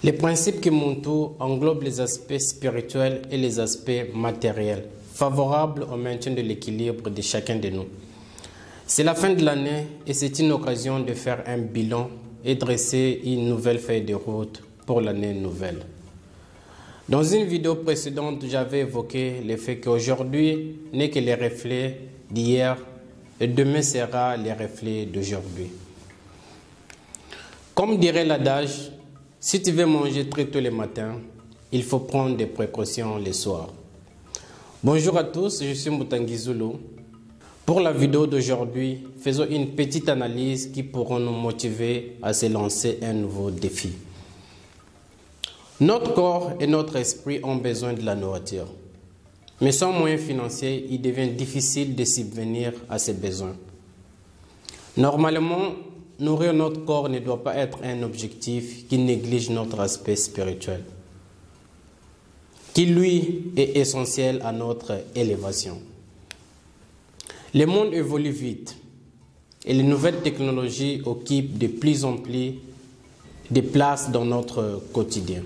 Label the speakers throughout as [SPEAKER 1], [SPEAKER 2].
[SPEAKER 1] Les principes Kimuntu englobent les aspects spirituels et les aspects matériels, favorables au maintien de l'équilibre de chacun de nous. C'est la fin de l'année et c'est une occasion de faire un bilan et dresser une nouvelle feuille de route pour l'année nouvelle. Dans une vidéo précédente, j'avais évoqué le fait qu'aujourd'hui n'est que les reflets d'hier et demain sera les reflets d'aujourd'hui. Comme dirait l'adage, si tu veux manger très tôt le matin, il faut prendre des précautions le soir. Bonjour à tous, je suis Mutangi Zulu. Pour la vidéo d'aujourd'hui, faisons une petite analyse qui pourra nous motiver à se lancer un nouveau défi. Notre corps et notre esprit ont besoin de la nourriture. Mais sans moyens financiers, il devient difficile de subvenir à ces besoins. Normalement, nourrir notre corps ne doit pas être un objectif qui néglige notre aspect spirituel, qui lui est essentiel à notre élévation. Le monde évolue vite et les nouvelles technologies occupent de plus en plus de place dans notre quotidien.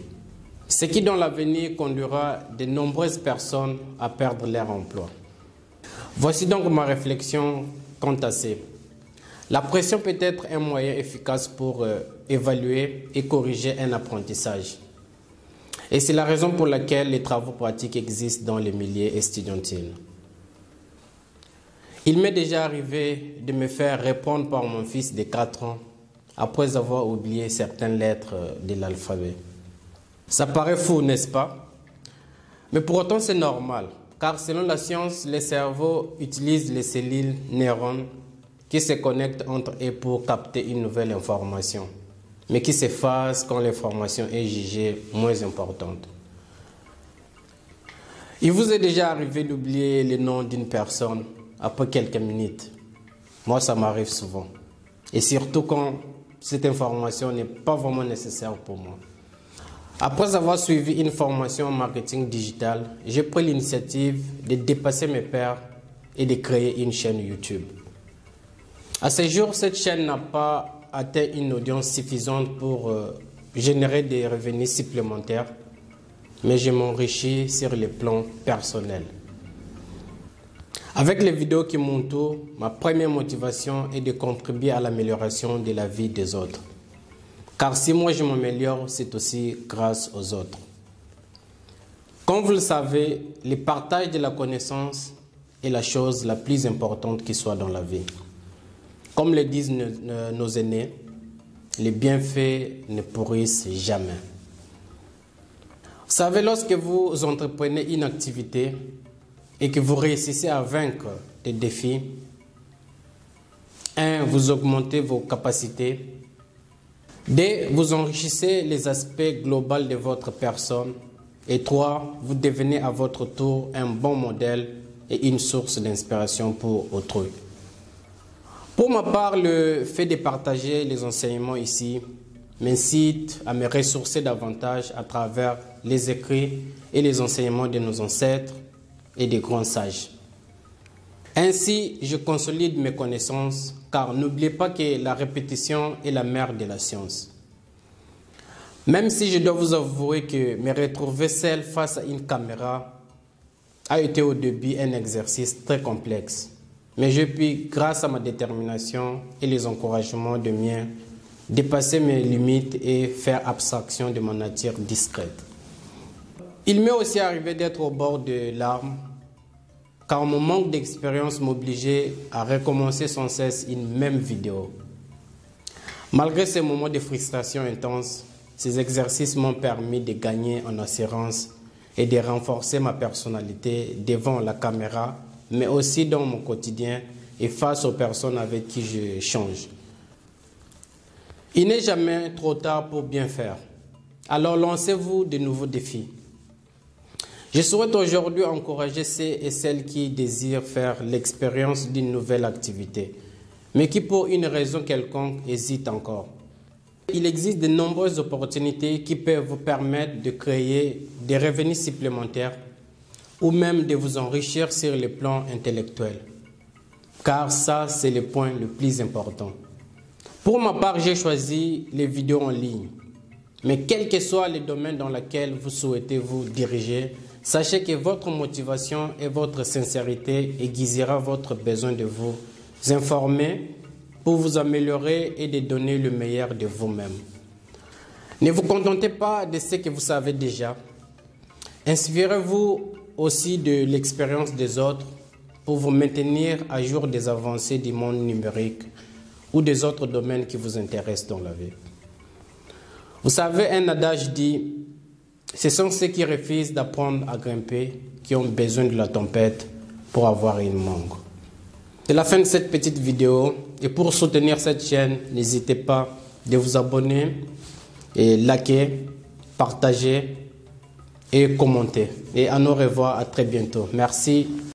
[SPEAKER 1] Ce qui dans l'avenir conduira de nombreuses personnes à perdre leur emploi. Voici donc ma réflexion quant à ça. La pression peut être un moyen efficace pour évaluer et corriger un apprentissage. Et c'est la raison pour laquelle les travaux pratiques existent dans les milieux estudiantins. Il m'est déjà arrivé de me faire répondre par mon fils de 4 ans après avoir oublié certaines lettres de l'alphabet. Ça paraît fou, n'est-ce pas? Mais pour autant, c'est normal, car selon la science, le cerveau utilise les cellules neurones qui se connectent entre eux pour capter une nouvelle information, mais qui s'effacent quand l'information est jugée moins importante. Il vous est déjà arrivé d'oublier le nom d'une personne après quelques minutes? Moi, ça m'arrive souvent. Et surtout quand cette information n'est pas vraiment nécessaire pour moi. Après avoir suivi une formation en marketing digital, j'ai pris l'initiative de dépasser mes pairs et de créer une chaîne YouTube. À ce jour, cette chaîne n'a pas atteint une audience suffisante pour générer des revenus supplémentaires, mais je m'enrichis sur le plan personnel. Avec les vidéos Kimuntu, ma première motivation est de contribuer à l'amélioration de la vie des autres. Car si moi je m'améliore, c'est aussi grâce aux autres. Comme vous le savez, le partage de la connaissance est la chose la plus importante qui soit dans la vie. Comme le disent nos aînés, les bienfaits ne pourrissent jamais. Vous savez, lorsque vous entreprenez une activité et que vous réussissez à vaincre des défis, 1. Vous augmentez vos capacités. 2. Vous enrichissez les aspects globaux de votre personne. Et 3. Vous devenez à votre tour un bon modèle et une source d'inspiration pour autrui. Pour ma part, le fait de partager les enseignements ici m'incite à me ressourcer davantage à travers les écrits et les enseignements de nos ancêtres et des grands sages. Ainsi, je consolide mes connaissances, car n'oubliez pas que la répétition est la mère de la science. Même si je dois vous avouer que me retrouver seul face à une caméra a été au début un exercice très complexe. Mais j'ai pu, grâce à ma détermination et les encouragements de miens, dépasser mes limites et faire abstraction de ma nature discrète. Il m'est aussi arrivé d'être au bord de larmes, car mon manque d'expérience m'obligeait à recommencer sans cesse une même vidéo. Malgré ces moments de frustration intense, ces exercices m'ont permis de gagner en assurance et de renforcer ma personnalité devant la caméra, mais aussi dans mon quotidien et face aux personnes avec qui je change. Il n'est jamais trop tard pour bien faire. Alors lancez-vous de nouveaux défis. Je souhaite aujourd'hui encourager ceux et celles qui désirent faire l'expérience d'une nouvelle activité, mais qui pour une raison quelconque hésitent encore. Il existe de nombreuses opportunités qui peuvent vous permettre de créer des revenus supplémentaires ou même de vous enrichir sur le plan intellectuel. Car ça, c'est le point le plus important. Pour ma part, j'ai choisi les vidéos en ligne. Mais quel que soit le domaine dans lequel vous souhaitez vous diriger, sachez que votre motivation et votre sincérité aiguisera votre besoin de vous informer pour vous améliorer et de donner le meilleur de vous-même. Ne vous contentez pas de ce que vous savez déjà. Inspirez-vous aussi de l'expérience des autres pour vous maintenir à jour des avancées du monde numérique ou des autres domaines qui vous intéressent dans la vie. Vous savez, un adage dit, ce sont ceux qui refusent d'apprendre à grimper qui ont besoin de la tempête pour avoir une mangue. C'est la fin de cette petite vidéo et pour soutenir cette chaîne, n'hésitez pas de vous abonner et liker, partager et commenter. Et à nous revoir à très bientôt. Merci.